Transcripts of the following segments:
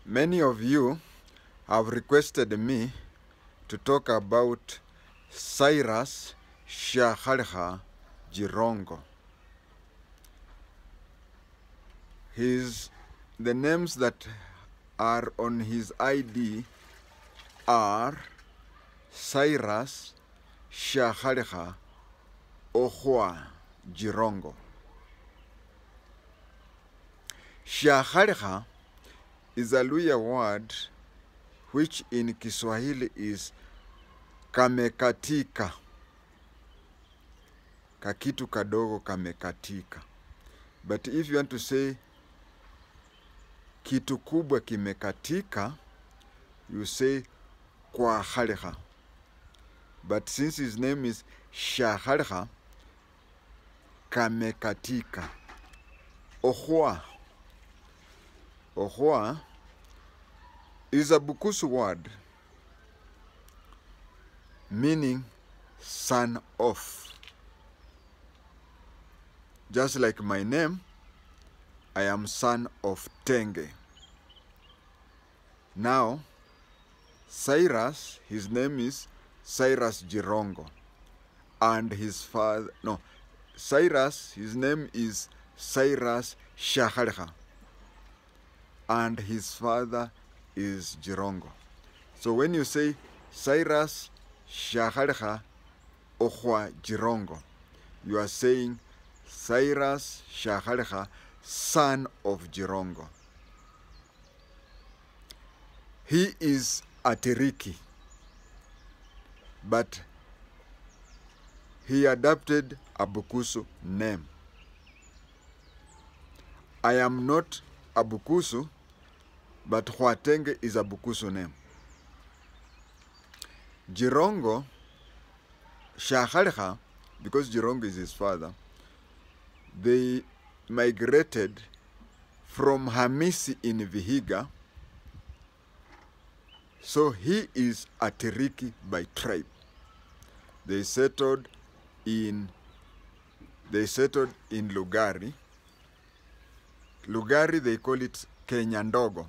Many of you have requested me to talk about Cyrus Shiakhalikha Jirongo. The names that are on his ID are Cyrus Shiakhalikha okhwa Jirongo. Shiakhalikha is a Luya word which in Kiswahili is kamekatika. Kakitu kadogo kamekatika. But if you want to say kitu kubwa kimekatika, you say kwahalikha. But since his name is Shiakhalikha, kamekatika. Okhwa. Okhwa is a Bukusu word meaning son of. Just like my name, I am son of Tenge. Now, Cyrus, his name is Cyrus Jirongo. And his father, no, Cyrus, his name is Cyrus Shiakhalikha. And his father is Jirongo. So when you say Cyrus Shiakhalikha okhwa Jirongo, you are saying Cyrus Shiakhalikha, son of Jirongo. He is a Tiriki, but he adopted a Bukusu name. I am not a Bukusu, but KHWATENGE is a Bukusu name. Jirongo, Shiakhalikha, because Jirongo is his father, they migrated from Hamisi in Vihiga, so he is a Tiriki by tribe. They settled in Lugari. Lugari, they call it Kenyandogo.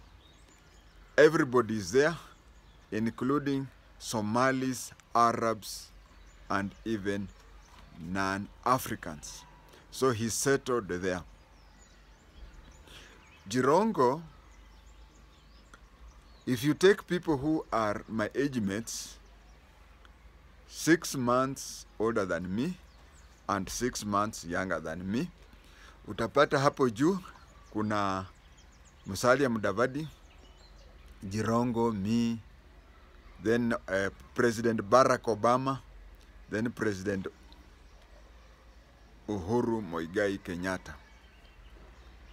Everybody is there, including Somalis, Arabs, and even non-Africans. So he settled there. Jirongo, if you take people who are my age mates, 6 months older than me and 6 months younger than me, utapata hapo juu kuna Musalia Mudavadi, Jirongo, me, then President Barack Obama, then President Uhuru Muigai Kenyatta.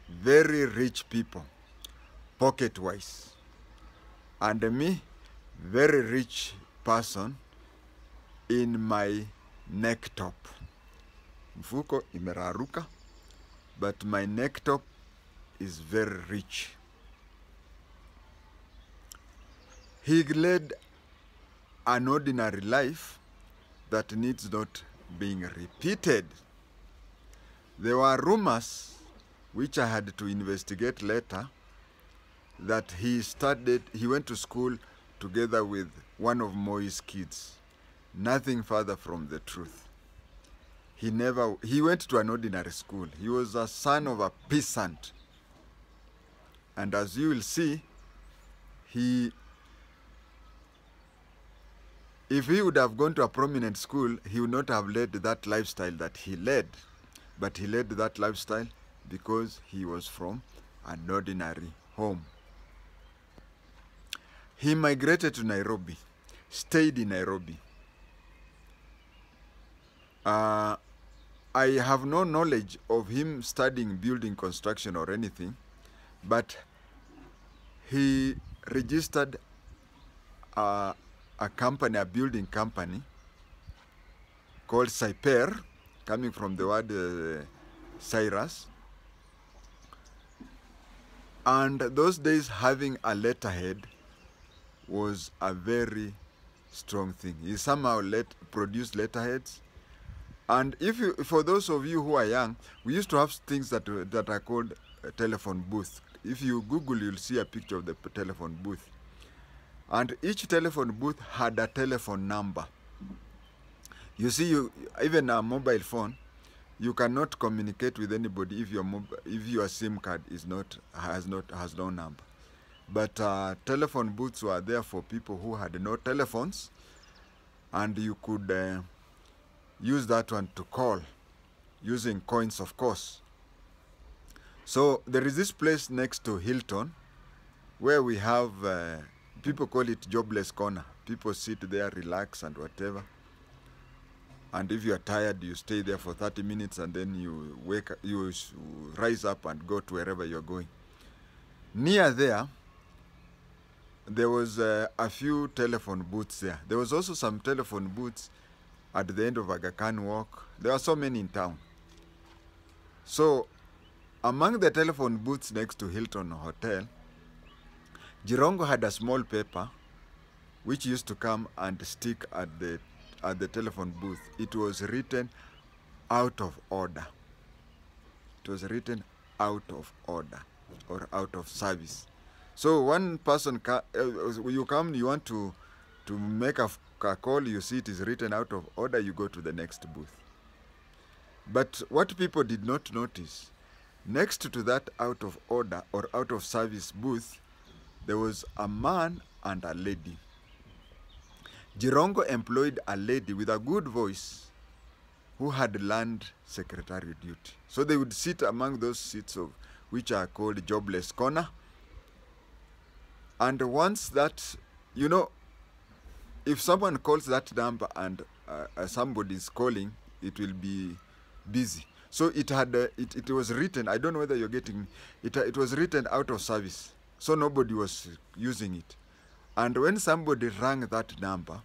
Very rich people, pocket-wise. And me, very rich person in my neck top. Mfuko imeraruka, but my neck top is very rich. He led an ordinary life that needs not being repeated. There were rumors, which I had to investigate later, that he went to school together with one of Moi's kids. Nothing further from the truth. He went to an ordinary school. He was a son of a peasant. And as you will see, if he would have gone to a prominent school, he would not have led that lifestyle that he led. But he led that lifestyle because he was from an ordinary home. He migrated to Nairobi, stayed in Nairobi. I have no knowledge of him studying building construction or anything, but he registered a company, a building company called Cyper, coming from the word Cyrus. And those days, having a letterhead was a very strong thing. He somehow produced letterheads. And for those of you who are young, we used to have things that are called a telephone booth, if you Google, you'll see a picture of the telephone booth. And each telephone booth had a telephone number. You see, even a mobile phone, you cannot communicate with anybody if your SIM card has no number. But telephone booths were there for people who had no telephones, and you could use that one to call, using coins, of course. So there is this place next to Hilton where we have, people call it Jobless Corner. People sit there, relax and whatever. And if you are tired, you stay there for 30 minutes and then you rise up and go to wherever you're going. Near there was a few telephone booths there. There was also some telephone booths at the end of Aga Khan Walk. There are so many in town. So among the telephone booths next to Hilton Hotel, Jirongo had a small paper which used to come and stick at the telephone booth. It was written out of order. It was written out of order or out of service. So one person, you come, you want to make a call, you see it is written out of order, you go to the next booth. But what people did not notice, next to that out of order or out of service booth, there was a man and a lady. Jirongo employed a lady with a good voice who had land secretary duty. So they would sit among those seats which are called Jobless Corner. And once that, you know, if someone calls that number and somebody is calling, it will be busy. So it was written, I don't know whether you're getting, it was written out of service. So nobody was using it. And when somebody rang that number,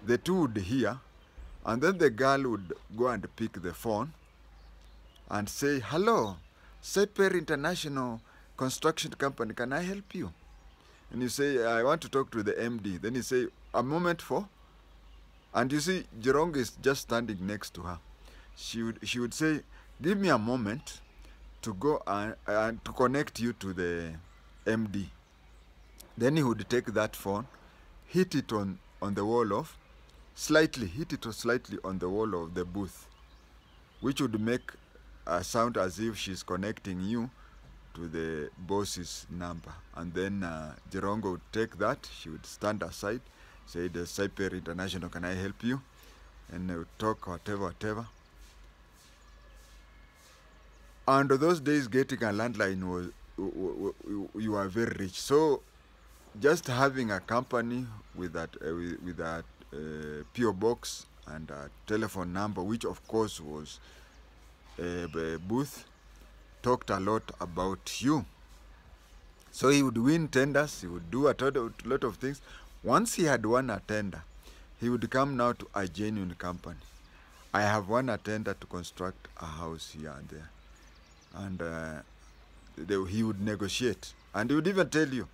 the two would hear, and then the girl would go and pick the phone and say, "Hello, Seper International Construction Company, can I help you?" And you say, "I want to talk to the MD." Then you say, "A moment for?" And you see, Jirongo is just standing next to her. She would say, "Give me a moment to go and to connect you to the MD." Then he would take that phone, hit it on the wall hit it slightly on the wall of the booth, which would make a sound as if she's connecting you to the boss's number. And then Jirongo would take that, she would stand aside, say, "The Cyper International, can I help you?" And they would talk whatever. And those days getting a landline was, you were very rich. So just having a company with that PO box and a telephone number, which of course was a booth, talked a lot about you. So he would win tenders, he would do a lot of things. Once he had won a tender, he would come now to a genuine company. "I have won a tender to construct a house here and there." And he would negotiate. And he would even tell you,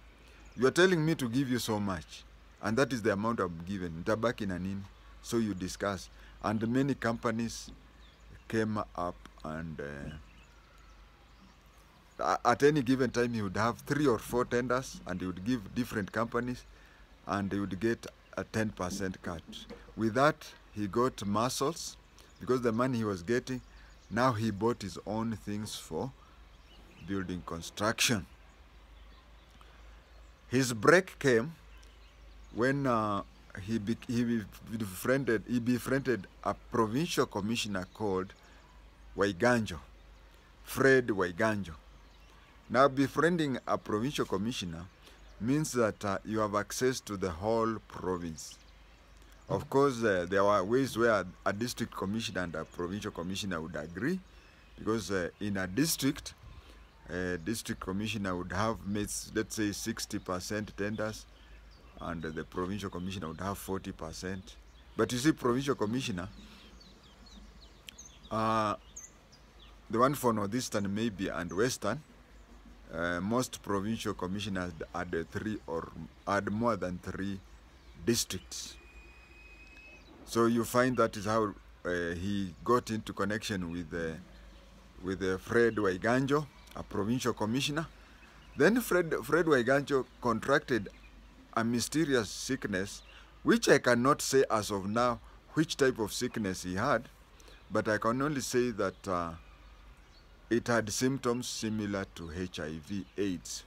"You are telling me to give you so much, and that is the amount I'm given. Tabaki na nini?" So you discuss. And many companies came up, and at any given time he would have 3 or 4 tenders, and he would give different companies, and he would get a 10% cut. With that, he got muscles, because the money he was getting, now he bought his own things for building construction. His break came when he befriended a provincial commissioner called Waiganjo, Fred Waiganjo. Now, befriending a provincial commissioner means that you have access to the whole province. Of course, there were ways where a district commissioner and a provincial commissioner would agree, because in a district commissioner would have, let's say, 60% tenders, and the provincial commissioner would have 40%. But you see, provincial commissioner, the one for Northeastern maybe and Western, most provincial commissioners had more than 3 districts. So you find that is how he got into connection with Fred Waiganjo, a provincial commissioner. Then Fred Waiganjo contracted a mysterious sickness, which I cannot say as of now which type of sickness he had, but I can only say that it had symptoms similar to HIV/AIDS.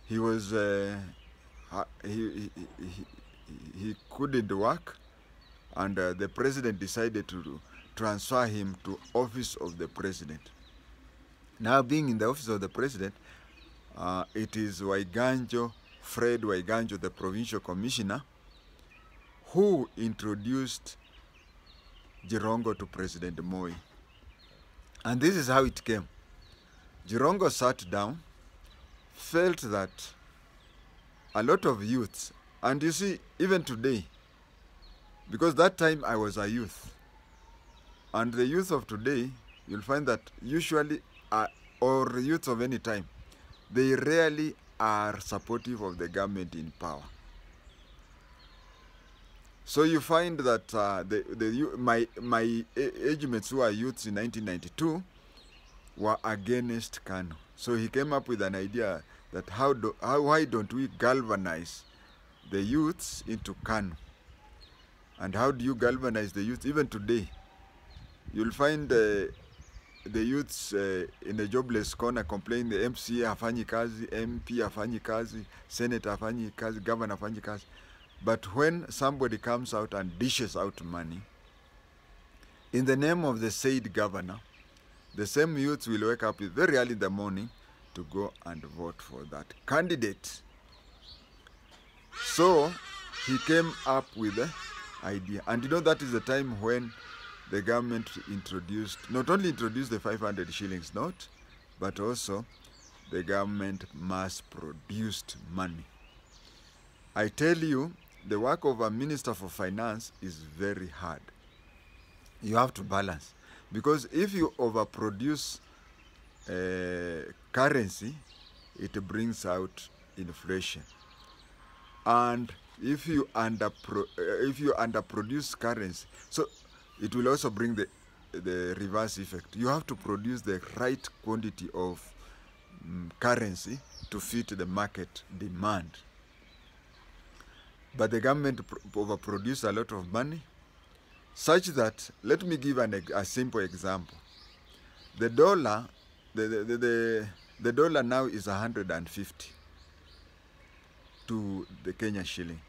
He was he couldn't work, and the president decided to transfer him to office of the president. Now, being in the office of the president, it is Waiganjo, Fred Waiganjo, the provincial commissioner, who introduced Jirongo to President Moi. And this is how it came. Jirongo sat down, felt that a lot of youths, and you see, even today, because that time I was a youth, and the youth of today, you'll find that usually, or youths of any time, they rarely are supportive of the government in power. So you find that my age mates who are youths in 1992 were against KANU. So he came up with an idea that why don't we galvanize the youths into KANU? And how do you galvanize the youth? Even today, you'll find the youths in a jobless corner complaining the MCA hafanyi kazi, MP hafanyi kazi, Senator hafanyi kazi, Governor hafanyi kazi. But when somebody comes out and dishes out money, in the name of the said governor, the same youths will wake up very early in the morning to go and vote for that candidate. So he came up with the idea. And you know, that is the time when the government not only introduced the 500 shillings note, but also the government mass-produced money. I tell you, the work of a minister for finance is very hard. You have to balance. Because if you overproduce currency, it brings out inflation. And if you underproduce currency, so it will also bring the reverse effect. You have to produce the right quantity of currency to fit the market demand. But the government overproduced a lot of money, such that, let me give a simple example. The dollar, the dollar now is 150 to the Kenya shilling.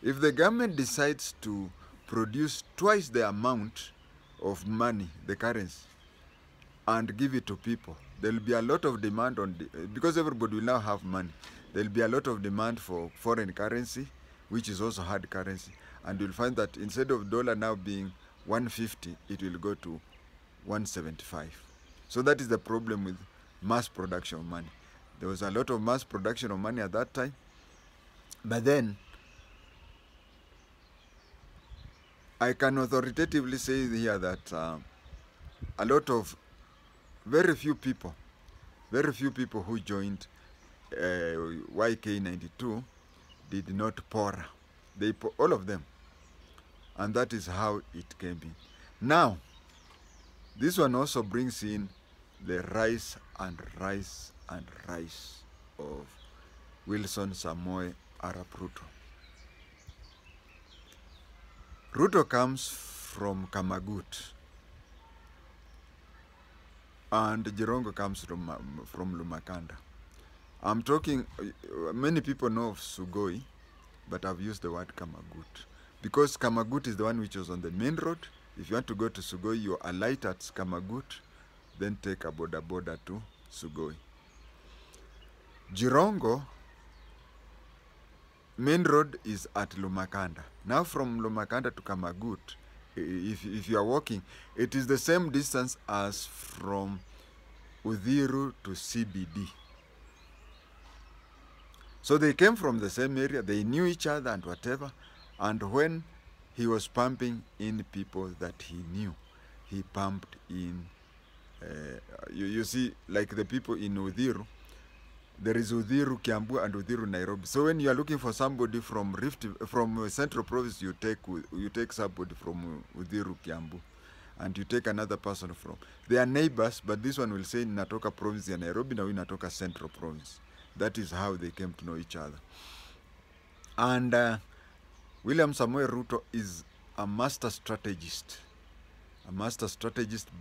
If the government decides to produce twice the amount of money, the currency, and give it to people, there will be a lot of demand because everybody will now have money. There will be a lot of demand for foreign currency, which is also hard currency, and you'll find that instead of dollar now being 150, it will go to 175. So that is the problem with mass production of money. There was a lot of mass production of money at that time, but then I can authoritatively say here that a lot of very few people who joined YK92 did not pour. All of them. And that is how it came in. Now, this one also brings in the rise and rise and rise of Wilson Samoei Arap Ruto. Ruto comes from Kamagut, and Jirongo comes from Lumakanda. I'm talking, many people know of Sugoi, but I've used the word Kamagut. Because Kamagut is the one which was on the main road. If you want to go to Sugoi, you alight at Kamagut, then take a boda to Sugoi. Jirongo, main road is at Lumakanda. Now from Lumakanda to Kamagut, if you are walking, it is the same distance as from Udhiru to CBD. So they came from the same area, they knew each other and whatever, and when he was pumping in people that he knew, he pumped in, you see, like the people in Udhiru, there is Udhiru, Kiambu, and Udhiru, Nairobi. So when you are looking for somebody from Central Province, you take somebody from Udhiru, Kiambu. and you take another person from. They are neighbors, but this one will say natoka province ya Nairobi na huyu natoka Central Province. That is how they came to know each other. And William Samoei Ruto is a master strategist,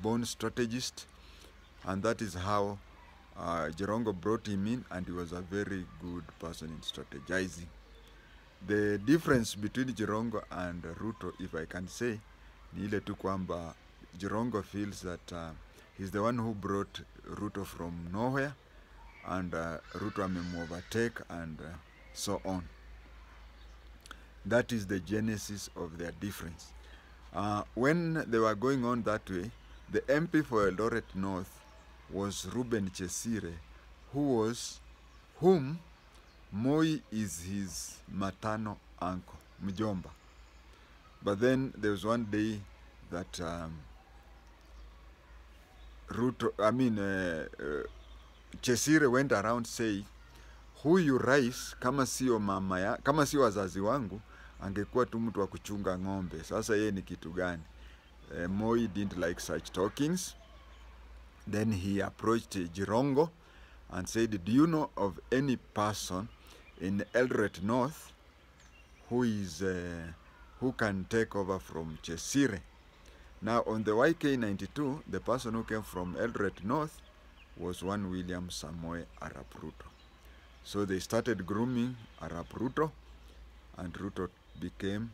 born strategist, and that is how Jirongo brought him in, and he was a very good person in strategizing. The difference between Jirongo and Ruto, if I can say, ni ile tu kwamba Jirongo feels that he's the one who brought Ruto from nowhere, and Ruto overtake and so on. That is the genesis of their difference. When they were going on that way, the MP for Eldoret North was Reuben Chesire, whom Moi is his maternal uncle, mjomba. But then there was one day that Chesire went around saying, huyu rais kama sio mama ya, kama sio wazazi wangu angekuwa tu mtu wa kuchunga ng'ombe. Sasa yeye ni kitu gani? Moi didn't like such talkings. Then he approached Jirongo and said, do you know of any person in Eldoret North who can take over from Chesire? Now on the YK92, the person who came from Eldoret North was one William Samoei Arap Ruto. So they started grooming Arap Ruto, and Ruto became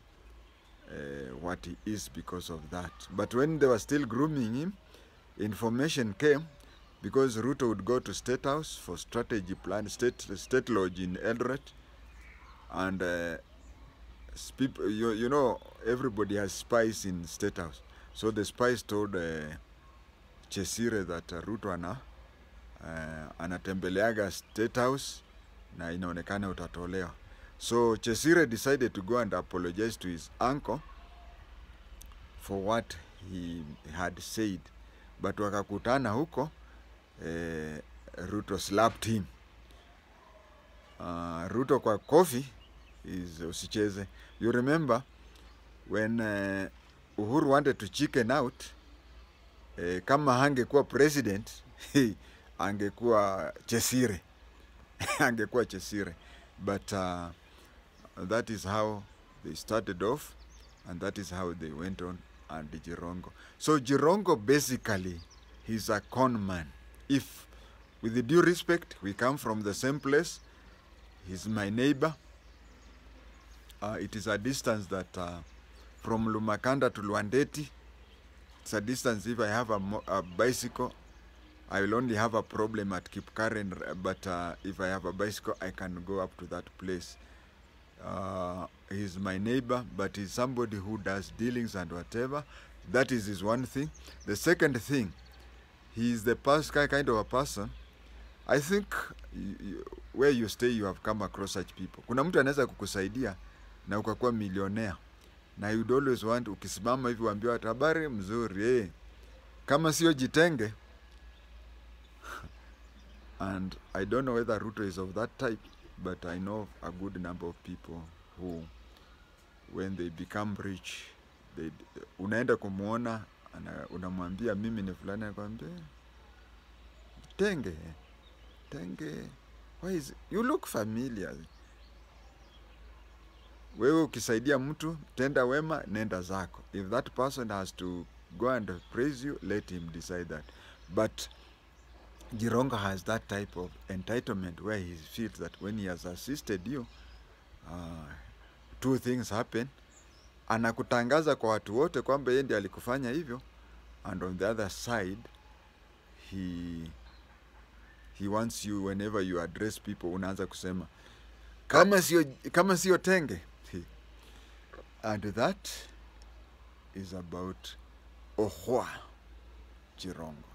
what he is because of that. But when they were still grooming him, information came, because Ruto would go to State House for strategy plan, state lodge in Eldoret, and people, you know, everybody has spies in State House. So the spies told Chesire that Ruto anatembeleaga State House na inaonekana utatolewa. So Chesire decided to go and apologize to his uncle for what he had said. But wakakutana huko, Ruto slapped him. Ruto kwa coffee is usicheze. You remember when Uhuru wanted to chicken out, kama hangekuwa president, angekuwa Chesire. Angekuwa Chesire. But that is how they started off, and that is how they went on, and Jirongo. So Jirongo basically, he's a con man. If, with the due respect, we come from the same place, he's my neighbor. It is a distance that from Lumakanda to Luandeti, it's a distance. If I have a bicycle, I will only have a problem at Kipkaren, but if I have a bicycle, I can go up to that place. He's my neighbor, but he's somebody who does dealings and whatever. That is his one thing. The second thing, he is the kind of a person, I think where you stay, you have come across such people. Kuna mtu anaweza kukusaidia na ukakuwa millionaire, na you'd always want, ukisimama hivi uambiwa habari mzuri, kama sio jitenge. And I don't know whether Ruto is of that type, but I know a good number of people who, when they become rich, unaenda kumuona, unamwambia mimi ni fulani, akwambia Tenge, why is it? You look familiar. Wewe ukisaidia mtu, tenda wema, nenda zako. If that person has to go and praise you, let him decide that. But Jirongo has that type of entitlement where he feels that when he has assisted you, two things happen. Anakutangaza kwa watu wote kwamba yeye ndiye alikufanya hivyo, and on the other side, he wants you, whenever you address people, unaanza kusema kama sio Tenge. And that is about okhwa Jirongo.